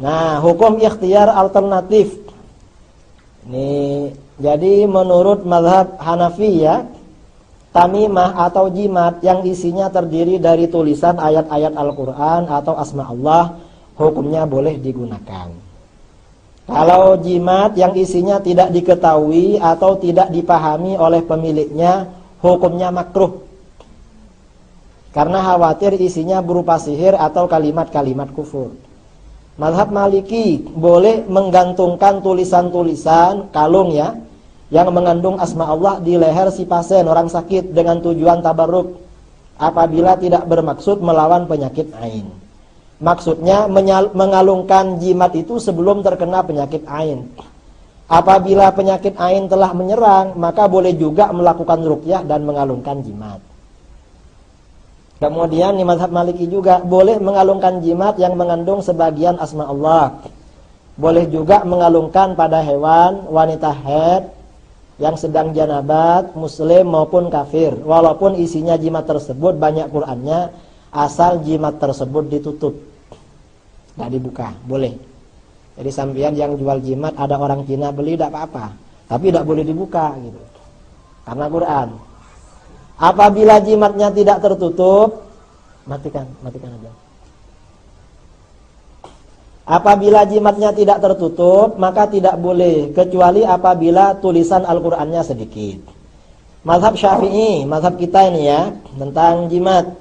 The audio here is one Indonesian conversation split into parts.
Nah, hukum ikhtiar alternatif. Ini jadi menurut mazhab Hanafi ya, tamimah atau jimat yang isinya terdiri dari tulisan ayat-ayat Al-Quran atau asma Allah, hukumnya boleh digunakan. Kalau jimat yang isinya tidak diketahui atau tidak dipahami oleh pemiliknya, hukumnya makruh. Karena khawatir isinya berupa sihir atau kalimat-kalimat kufur. Mazhab Maliki boleh menggantungkan tulisan-tulisan kalung ya, yang mengandung asma Allah di leher si pasien orang sakit dengan tujuan tabarruk apabila tidak bermaksud melawan penyakit ain. Maksudnya mengalungkan jimat itu sebelum terkena penyakit ain. Apabila penyakit ain telah menyerang, maka boleh juga melakukan ruqyah dan mengalungkan jimat. Kemudian di mazhab Maliki juga boleh mengalungkan jimat yang mengandung sebagian asma Allah. Boleh juga mengalungkan pada hewan, wanita haid yang sedang janabat, muslim maupun kafir. Walaupun isinya jimat tersebut banyak Qur'annya, asal jimat tersebut ditutup, nggak dibuka, boleh. Jadi sampean yang jual jimat ada orang Cina beli tidak apa-apa, tapi tidak boleh dibuka gitu, karena Quran. Apabila jimatnya tidak tertutup, matikan aja. Apabila jimatnya tidak tertutup, maka tidak boleh, kecuali apabila tulisan Al-Qur'annya sedikit. Mazhab Syafi'i, mazhab kita ini ya, tentang jimat.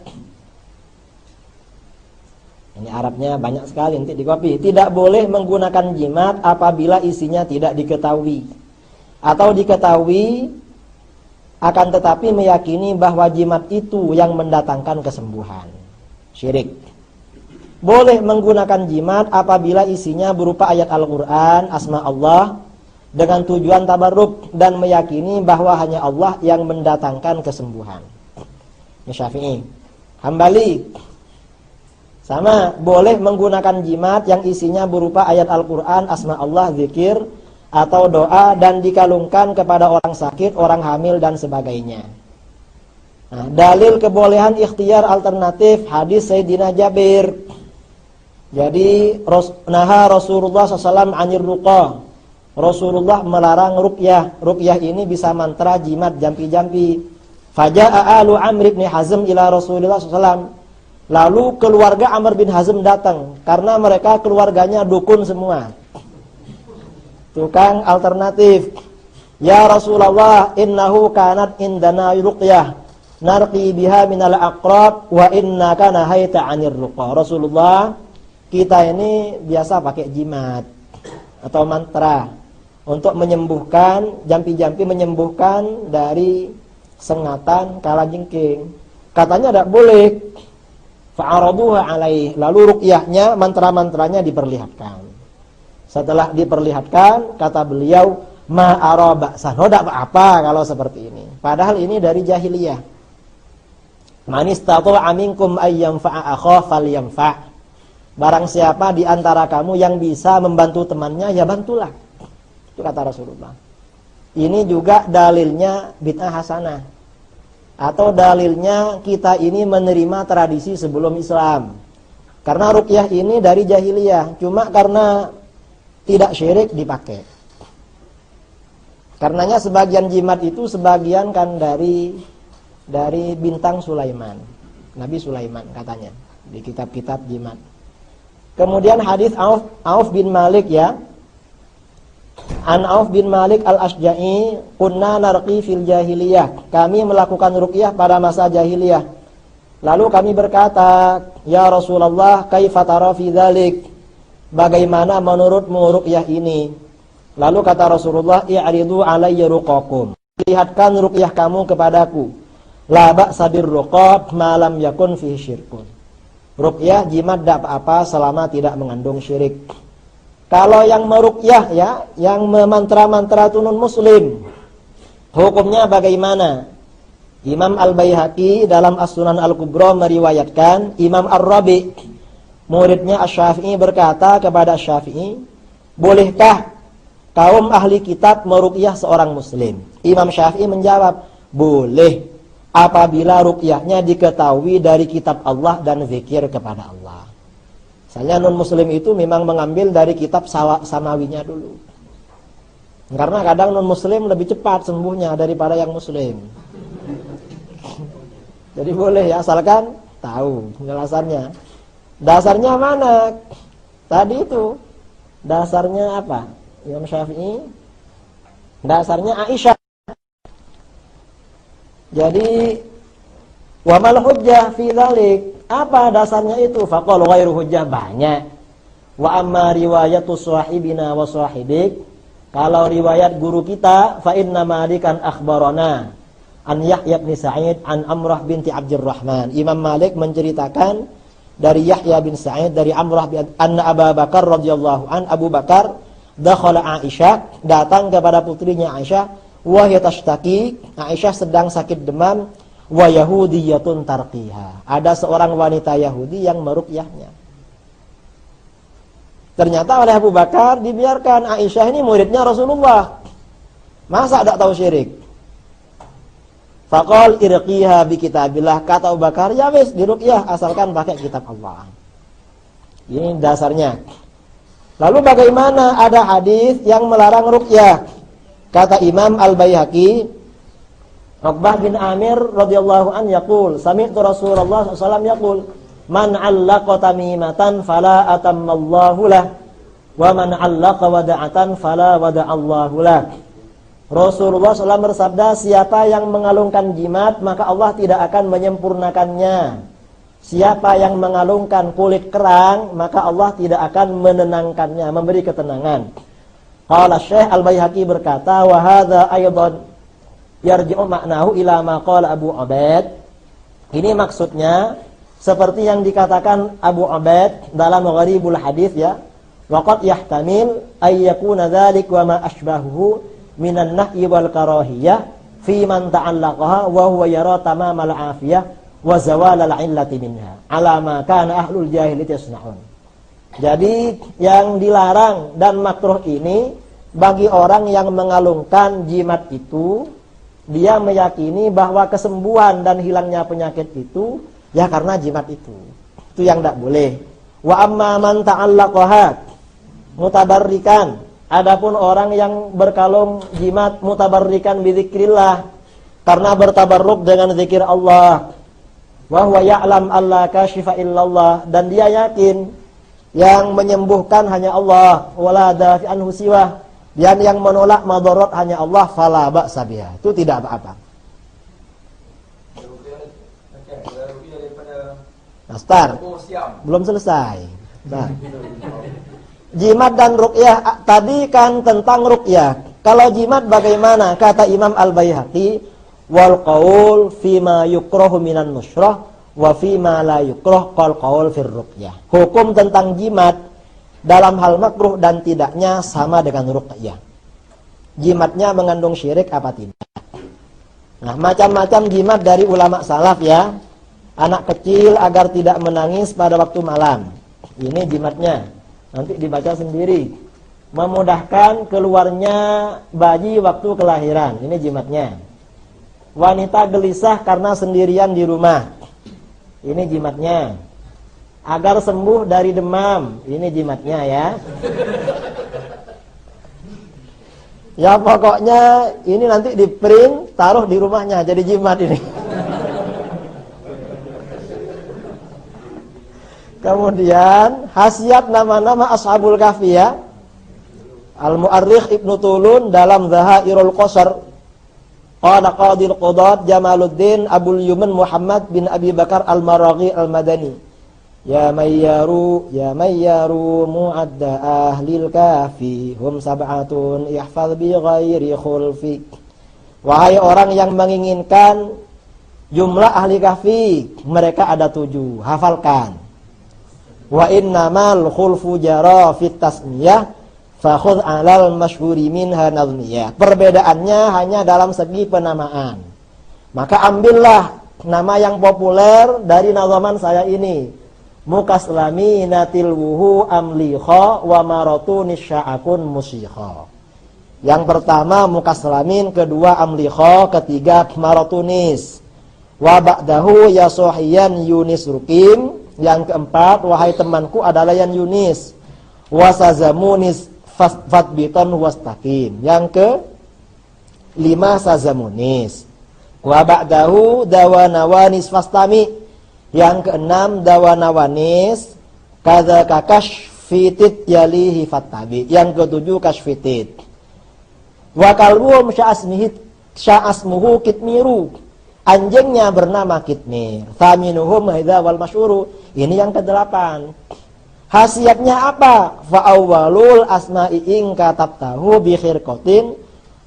Ini Arabnya banyak sekali, nanti di copy. Tidak boleh menggunakan jimat apabila isinya tidak diketahui, atau diketahui akan tetapi meyakini bahwa jimat itu yang mendatangkan kesembuhan. Syirik. Boleh menggunakan jimat apabila isinya berupa ayat Al-Quran, asma Allah, dengan tujuan tabarruk dan meyakini bahwa hanya Allah yang mendatangkan kesembuhan. Ini Syafi'i. Hambali sama, boleh menggunakan jimat yang isinya berupa ayat Al-Quran, asma Allah, zikir atau doa dan dikalungkan kepada orang sakit, orang hamil dan sebagainya. Nah, dalil kebolehan ikhtiar alternatif hadis Sayyidina Jabir. Jadi naha Rasulullah SAW anir ruqah. Rasulullah melarang ruqyah. Ruqyah ini bisa mantra, jimat, jampi-jampi. Faja'a alu Amr bin Hazm ila Rasulullah SAW. Lalu keluarga Amr bin Hazm datang, karena mereka keluarganya dukun semua, tukang alternatif. Ya Rasulullah, innahu kanat indana ruqyah narqi biha minal aqrab wa innaka nahaita 'anir ruqa. Rasulullah, kita ini biasa pakai jimat atau mantra untuk menyembuhkan, jampi-jampi menyembuhkan dari sengatan kalajengking. Katanya tidak boleh. Fa'araduha alaih. Lalu ruqyahnya, mantra-mantranya diperlihatkan. Setelah diperlihatkan, kata beliau, ma'ara ba'san. Tidak apa-apa kalau seperti ini. Padahal ini dari jahiliyah. Man istata'a minkum ayyamfa'a akhah falyamfa'. Barang siapa di antara kamu yang bisa membantu temannya, ya bantulah. Itu kata Rasulullah. Ini juga dalilnya bid'ah hasanah. Atau dalilnya kita ini menerima tradisi sebelum Islam. Karena ruqyah ini dari jahiliyah, cuma karena tidak syirik dipakai. Karenanya sebagian jimat itu sebagian kan dari bintang Sulaiman, Nabi Sulaiman katanya di kitab-kitab jimat. Kemudian hadis Auf bin Malik ya. An Auf bin Malik al-Ashja'i, kunna narqi fil jahiliyah. Kami melakukan ruqyah pada masa jahiliyah. Lalu kami berkata, ya Rasulullah, kaifa tara fi dzalik? Bagaimana menurutmu ruqyah ini? Lalu kata Rasulullah, i'ridu alayya ruqakum. Lihatkan ruqyah kamu kepadaku. La ba'sa bir ruqab ma lam yakun fihi syirkun. Ruqyah jimat tidak apa-apa selama tidak mengandung syirik. Kalau yang meruqyah ya, yang memantra-mantra tunun muslim, hukumnya bagaimana? Imam Al-Baihaqi dalam As-Sunan Al-Kubra meriwayatkan, Imam Ar-Rabi, muridnya Asy-Syafi'i berkata kepada Syafi'i, bolehkah kaum ahli kitab meruqyah seorang muslim? Imam Syafi'i menjawab, boleh apabila ruqyahnya diketahui dari kitab Allah dan zikir kepada Allah. Misalnya non muslim itu memang mengambil dari kitab samawinya dulu. Karena kadang non muslim lebih cepat sembuhnya daripada yang muslim. Jadi boleh ya, asalkan tahu penjelasannya. Dasarnya mana? Tadi itu. Dasarnya apa? Imam Syafi'i. Dasarnya Aisyah. Jadi wa mal hujjah fi dzalik? Apa dasarnya itu? Faqala ghairu hujjah, banyak. Wa amma riwayatu sahibina wa sahibik, kalau riwayat guru kita, fa inna Malikan akhbarana an Yahya bin Sa'id an Amrah binti Abdurrahman. Imam Malik menceritakan dari Yahya bin Sa'id dari Amrah bin anna Abu Bakar radhiyallahu an, Abu Bakar dakhala Aisyah, datang kepada putrinya Aisyah, wa hiya tashtaki, Aisyah sedang sakit demam, wa yahudiyatun tarqiha, ada seorang wanita Yahudi yang meruqyahnya. Ternyata oleh Abu Bakar dibiarkan. Aisyah ini muridnya Rasulullah, masa tidak tahu syirik? Faqal irqiha bi kitabillah, kata Abu Bakar, ya wis diruqyah asalkan pakai kitab Allah. Ini dasarnya. Lalu bagaimana ada hadis yang melarang ruqyah? Kata Imam Al-Baihaqi, Uqbah bin Amir radhiyallahu an yaqul, sami'tu Rasulullah sallallahu alaihi wasallam yaqul, man 'allaqa tamimatan fala atammallahu lah, wa man 'allaqa wada'atan fala wada'allahu lah. Rasulullah SAW bersabda, siapa yang mengalungkan jimat maka Allah tidak akan menyempurnakannya. Siapa yang mengalungkan kulit kerang maka Allah tidak akan menenangkannya, memberi ketenangan. Qala Syekh Al-Baihaqi berkata, wa hadza aidan yarji'u maknahu ila ma qala Abu Ubaid. Ini maksudnya seperti yang dikatakan Abu Ubaid dalam Gharibul Hadis ya. Wa qad yahtamil ay yakuna dzalik wa ma ashbahuhu minan nahyi wal karahiyah fi man ta'allaqaha wa huwa yara tamamal afiyah wa zawal al illati minha ala ma kana ahlul jahiliyah yasna'un. Jadi yang dilarang dan makruh ini bagi orang yang mengalungkan jimat itu, dia meyakini bahwa kesembuhan dan hilangnya penyakit itu ya karena jimat itu. Itu yang tidak boleh. Wa amma man ta'allaqaha mutabarrikan, adapun orang yang berkalung jimat mutabarrikan bizikrillah, karena bertabarruk dengan zikir Allah. Wa huwa ya'lam alla kashifa illallah, dan dia yakin yang menyembuhkan hanya Allah, wala dafi'anhu siwah, dan yang menolak madarat hanya Allah, fala ba'sa biha, itu tidak apa-apa. Nastar, belum selesai. Nah. Jimat dan ruqyah, tadi kan tentang ruqyah. Kalau jimat bagaimana? Kata Imam Al-Baihaqi, wal qaul fima yukrahu minan nushrah wa fima la yukrah qal qaul fir ruqyah. Hukum tentang jimat dalam hal makruh dan tidaknya sama dengan ruqyah. Jimatnya mengandung syirik apa tidak? Nah, macam-macam jimat dari ulama salaf ya. Anak kecil agar tidak menangis pada waktu malam. Ini jimatnya. Nanti dibaca sendiri. Memudahkan keluarnya bayi waktu kelahiran. Ini jimatnya. Wanita gelisah karena sendirian di rumah. Ini jimatnya. Agar sembuh dari demam. Ini jimatnya ya. Ya pokoknya ini nanti di print, taruh di rumahnya jadi jimat ini. Kemudian hasiat nama-nama Ashabul Kahfi ya. Al-Mu'arrikh Ibnu Tulun dalam Dhahairul Qasar, qala Qadil Qudat Jamaluddin Abul Yuman Muhammad bin Abi Bakar Al-Maraghi Al-Madani, ya mayyaru mu'adda ahlil kahfi hum sab'atun ihfaz bi ghairi khulfi. Wahai orang yang menginginkan jumlah ahli kahfi, mereka ada 7, hafalkan. Wa innamal khulfu jara fit tasmiyah fakhudh 'alal masyhuri minha nazmiyah. Perbedaannya hanya dalam segi penamaan. Maka ambillah nama yang populer dari nazaman saya ini. Mukaslami natilwuhu amlikha wa maratun sya'akun musikha. Yang pertama mukaslamin, kedua amlikha, ketiga maratunis. Wa ba'dahu ya sohiyan yunis rukim. Yang keempat, wahai temanku adalah yang Yunis. Wasazamunis fatbiton wastaqim. Yang kelima sazamunis. Wa ba'dahu dawanawanis fastami. Yang keenam dawanawanis kadza kashfitit yalihi fattabi. Yang ketujuh kashfitit. Wa kalbuhum sya'asmuhu kitmiru. Anjingnya bernama kitmir. Thaminuhum haidha wal masyhuru. Ini yang kedelapan. Khasiatnya apa? Fa awwalul asma'i in katabtahu bi khirqatin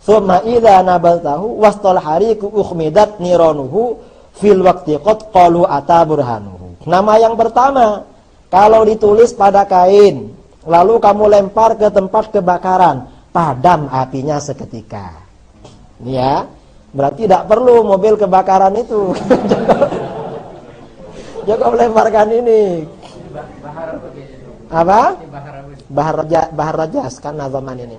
thumma idza nabaltahu wastal hariku ukhmidat niranuhu fil waqti qad qalu ata burhanuhu. Nama yang pertama, kalau ditulis pada kain, lalu kamu lempar ke tempat kebakaran, padam apinya seketika. Ini ya. Berarti tidak perlu mobil kebakaran itu. Cukup lemparkan ini. Apa? Bahar Rajas kan nazaman ini.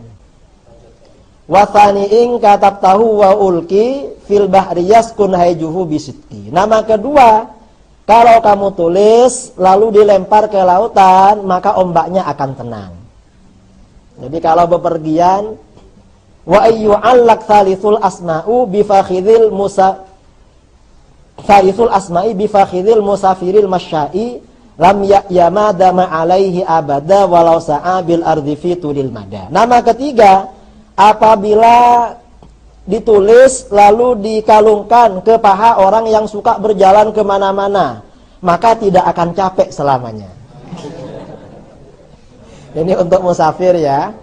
Wa thani'in katabtahu wa ulki fil bahri yaskun hayjuhu bisidqi. Nama kedua, kalau kamu tulis lalu dilempar ke lautan, maka ombaknya akan tenang. Jadi kalau bepergian, wa ayyu'allak thalithul asma'u bifakhidhil asma'i bifakhidhil musafiril masyai lam yamadama alaihi abada walau sa'a bil ardi fi tulil mada. Nama ketiga, apabila ditulis lalu dikalungkan ke paha orang yang suka berjalan kemana-mana, maka tidak akan capek selamanya. Ini untuk musafir ya.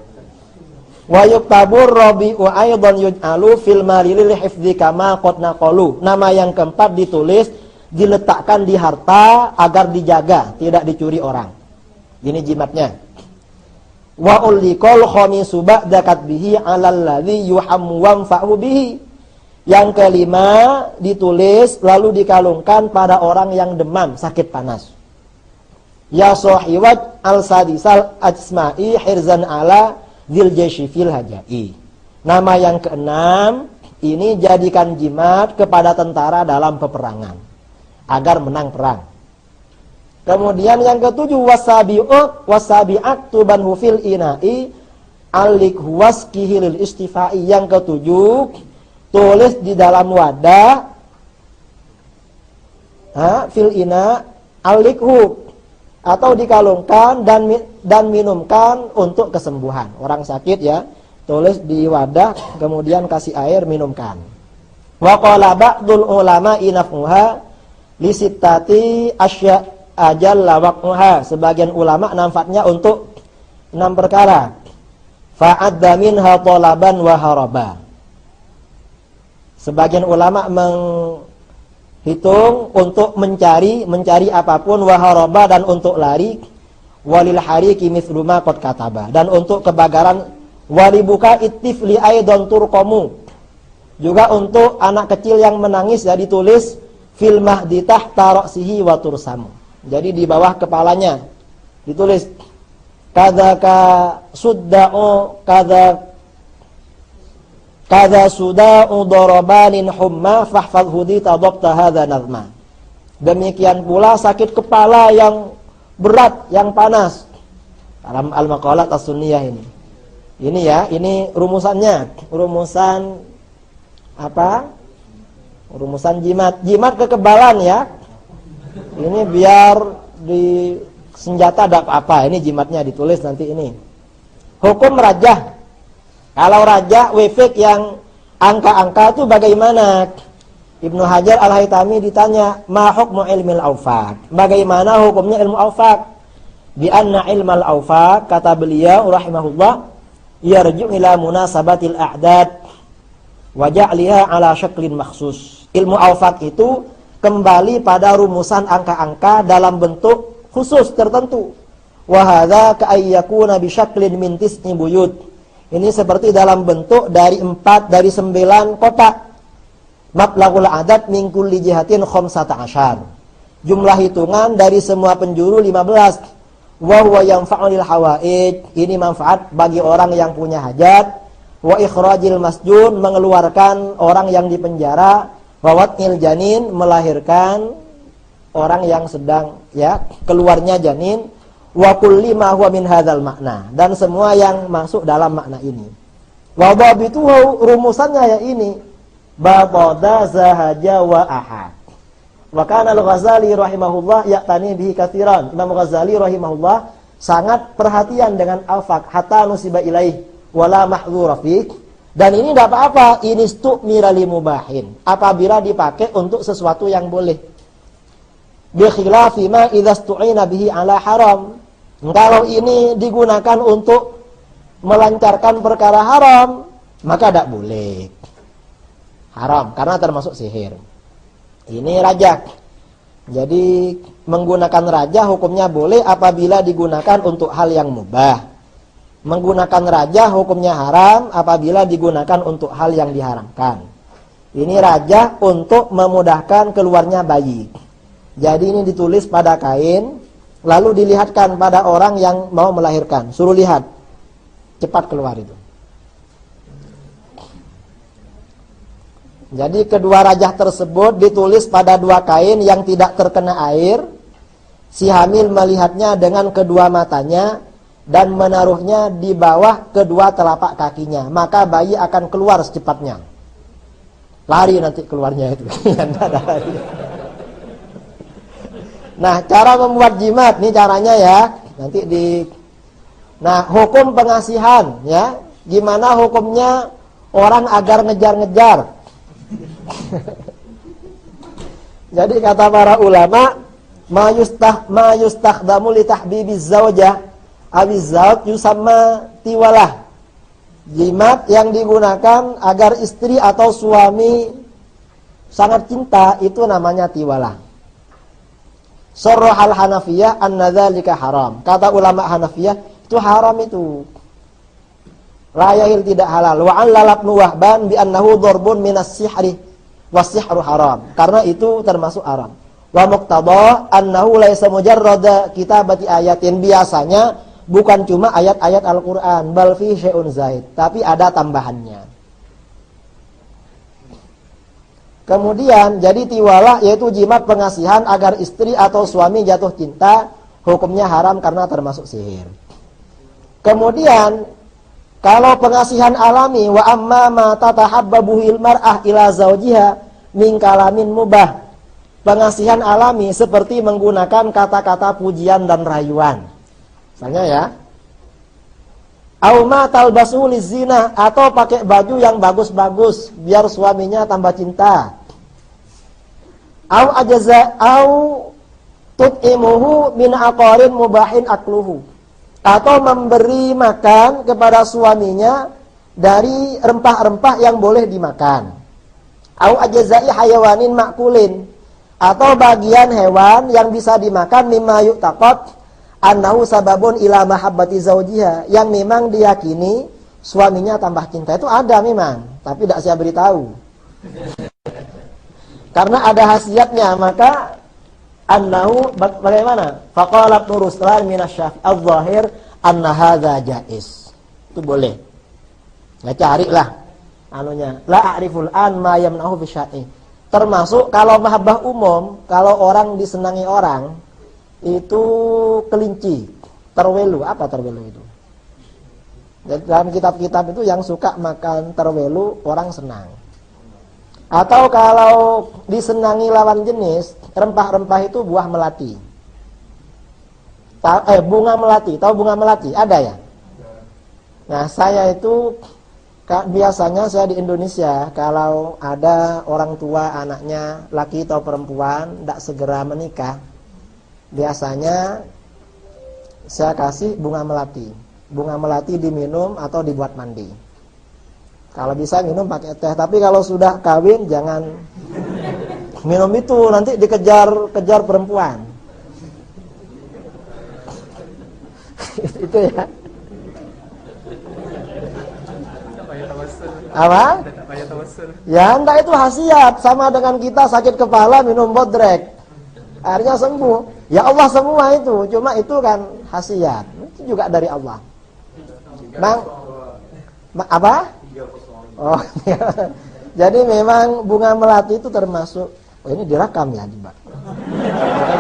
Wa yuktabur rabi'u aidan yuj'alu fil maril hifdzi kama qad naqalu. Nama yang keempat ditulis, diletakkan di harta agar dijaga, tidak dicuri orang. Ini jimatnya. Wa uliqal khamisu ba'da katbihi 'alal ladzi yuhammu wanfa'u bihi. Yang kelima ditulis lalu dikalungkan pada orang yang demam, sakit panas. Ya sahiwat al-sadisal ajsma'i hirzan ala dzil jaishi fil hajai. Nama yang keenam ini jadikan jimat kepada tentara dalam peperangan agar menang perang. Kemudian yang ketujuh wasabi'at tubanhu fil ina'i alik huwaskihi lil istifai. Yang ketujuh, tulis di dalam wadah fil ina alikhu, atau dikalungkan dan minumkan untuk kesembuhan. Orang sakit ya, tulis di wadah kemudian kasih air, minumkan. Wa qala ba'dul ulama inafuha li sittati asya ajalla waqtuha. Sebagian ulama manfaatnya untuk 6 perkara. Fa'adda minha talaban wa haraba. Sebagian ulama menghitung untuk mencari apapun, wa haraba, dan untuk lari, walil hariki mithlu ma qad kataba, dan untuk kebakaran, walibuka ittifli aidan turqamu, juga untuk anak kecil yang menangis ya ditulis fil mahdi tahta ra'sihi wa tursamu. Jadi di bawah kepalanya ditulis kadzaka sudda'u kadza suda'u darabanin humma fahfadhu di tadabta hadza nazma. Demikian pula sakit kepala yang berat, yang panas. Dalam al-maqalat as-sunniyah ini. Ini ya, ini rumusannya. Rumusan apa? Rumusan jimat. Jimat kekebalan ya. Ini biar di senjata ada apa? Ini jimatnya ditulis nanti ini. Hukum rajah. Kalau rajah wefek yang angka-angka itu bagaimana? Ibnu Hajar al-Haytami ditanya, ma hukmu ilmil awfaq? Bagaimana hukumnya ilmu awfaq? Bi anna ilmal awfaq, kata beliau rahimahullah, yarju ila munasabatil a'dad wa ja'liha ala syaklin makhsus. Ilmu awfaq itu kembali pada rumusan angka-angka dalam bentuk khusus tertentu. Wa hadza ka ayyakuna bi syaklin min tis'i buyut. Ini seperti dalam bentuk dari 9 kotak. Mablagul adat min kulli jihatin 15. Jumlah hitungan dari semua penjuru 15. Wa huwa yanfa'u lil hawaij. Ini manfaat bagi orang yang punya hajat. Wa ikhrajil masjun, mengeluarkan orang yang dipenjara. Wa wat'il janin, melahirkan orang yang sedang ya keluarnya janin, wa kulli ma huwa min hadzal makna, dan semua yang masuk dalam makna ini. Wa dhabitu rumusannya ya ini, batada zahaja wa ahad. Wa kana al-Ghazali rahimahullah ya'tani bihi katsiran. Imam Ghazali rahimahullah sangat perhatian dengan al-faq hatta nusiba ilaih wala mahdzura fi. Dan ini tidak apa-apa, ini stu'mira li mubahin, apabila dipakai untuk sesuatu yang boleh. Bi khilafi ma idza stu'ina bihi ala haram. Kalau ini digunakan untuk melancarkan perkara haram, maka tidak boleh. Haram karena termasuk sihir. Ini rajak. Jadi menggunakan raja hukumnya boleh apabila digunakan untuk hal yang mubah. Menggunakan raja hukumnya haram apabila digunakan untuk hal yang diharamkan. Ini raja untuk memudahkan keluarnya bayi. Jadi ini ditulis pada kain, lalu dilihatkan pada orang yang mau melahirkan. Suruh lihat, cepat keluar itu. Jadi kedua rajah tersebut ditulis pada dua kain yang tidak terkena air. Si hamil melihatnya dengan kedua matanya dan menaruhnya di bawah kedua telapak kakinya, maka bayi akan keluar secepatnya. Lari nanti keluarnya itu. Nah, cara membuat jimat nih caranya ya. Nanti Nah, hukum pengasihan ya. Gimana hukumnya orang agar ngejar-ngejar? Jadi kata para ulama, ma yustakhdamu li tahbibiz zawjah awiz zawj yusamma tiwalah. Jimat yang digunakan agar istri atau suami sangat cinta itu namanya tiwalah. Sarrahal Hanafiyah anna dzalika haram. Kata ulama Hanafiyah itu haram itu. La yahil tidak halal. Wa allal ibnu Wahban bi annahu dharbun minas sihri was-sihru haram. Karena itu termasuk haram. Wa muqtada annahu laysa mujarrada kitabati ayatin. Biasanya bukan cuma ayat-ayat Al-Qur'an, bal fi syai'un zaid, tapi ada tambahannya. Kemudian jadi tiwalah yaitu jimat pengasihan agar istri atau suami jatuh cinta, hukumnya haram karena termasuk sihir. Kemudian kalau pengasihan alami, wa amma ma tatahabbabuhil mar'ah ila zawjiha min kalamin mubah. Pengasihan alami seperti menggunakan kata-kata pujian dan rayuan. Misalnya ya, au ma talbasu lizina, atau pakai baju yang bagus-bagus biar suaminya tambah cinta. Au ajaza au tut'imuhu min aqarin mubahin akluhu, atau memberi makan kepada suaminya dari rempah-rempah yang boleh dimakan. Au ajazai hayawanin makulin, atau bagian hewan yang bisa dimakan mimma yu'taqad annahu sababun ila mahabbati zawjiha, yang memang diyakini suaminya tambah cinta. Itu ada memang, tapi tidak saya beritahu. Karena ada khasiatnya, maka annahu bagaimana? Faqala Ibnu Ruslan minasy-Syafi'i adz-dzahir anna hadza jaiz. Itu boleh. Ya carilah anunya. La a'riful an ma yamna'u fi syar'i. Termasuk kalau mahabbah umum, kalau orang disenangi orang, itu kelinci, terwelu. Apa terwelu itu? Dalam kitab-kitab itu yang suka makan terwelu orang senang. Atau kalau disenangi lawan jenis, rempah-rempah itu buah melati. Bunga melati. Tahu bunga melati? Ada ya? Nah, saya itu biasanya saya di Indonesia, kalau ada orang tua anaknya laki atau perempuan tidak segera menikah, biasanya saya kasih bunga melati. Bunga melati diminum atau dibuat mandi. Kalau bisa minum pakai teh, tapi kalau sudah kawin jangan minum itu, nanti dikejar perempuan. Itu ya. Apa? Ya entah itu khasiat, sama dengan kita sakit kepala minum bodrek, akhirnya sembuh. Ya Allah semua itu, cuma itu kan khasiat, itu juga dari Allah. Apa? Oh, jadi memang bunga melati itu termasuk. Oh ini direkam ya, Mbak.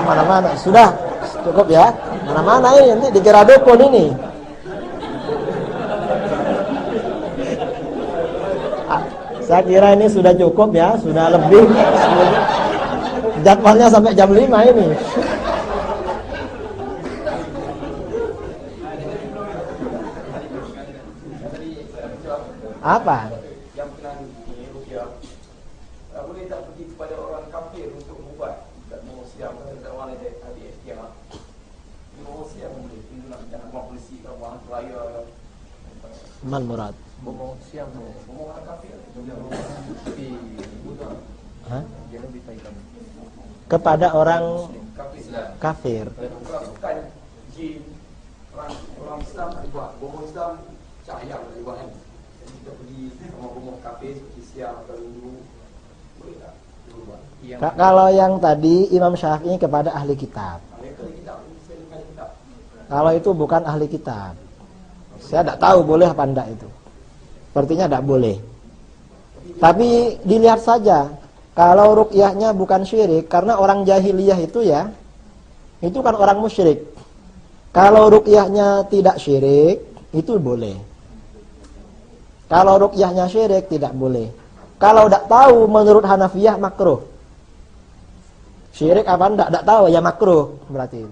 Mana-mana. Sudah, cukup ya. Mana-mana ini nanti dikira dukun ini. Saya kira ini sudah cukup ya, sudah lebih. Jadwalnya sampai jam 5 ini. Apa? Yang pernah ruqyah, boleh tak pergi kepada orang kafir untuk ubat? Tak mau siap, tak mana ada ikhtiar. Mau siap boleh, itu nak jangan buat polisi ke buang raya. Man murad. Mau siap mau orang kafir. Tapi mudah. Hah? Dia lebih baik. Kepada orang kafir. kafir. Bukan jin orang Islam tak buat. Bohong Islam cahaya boleh buat kan. Kita pergi sama bohong kafir seperti Siam atau Hindu. Boleh tak? Buat. Kalau yang tadi Imam Syafi'i kepada ahli kitab. Kalau itu bukan ahli kitab. Saya tidak tahu boleh apa enggak itu. Sepertinya tidak boleh. Tapi dilihat saja. Kalau ruqyahnya bukan syirik, karena orang jahiliyah itu ya, itu kan orang musyrik. Kalau ruqyahnya tidak syirik, itu boleh. Kalau ruqyahnya syirik, tidak boleh. Kalau tidak tahu, menurut Hanafiyah makruh. Syirik apa enggak tahu, ya makruh berarti.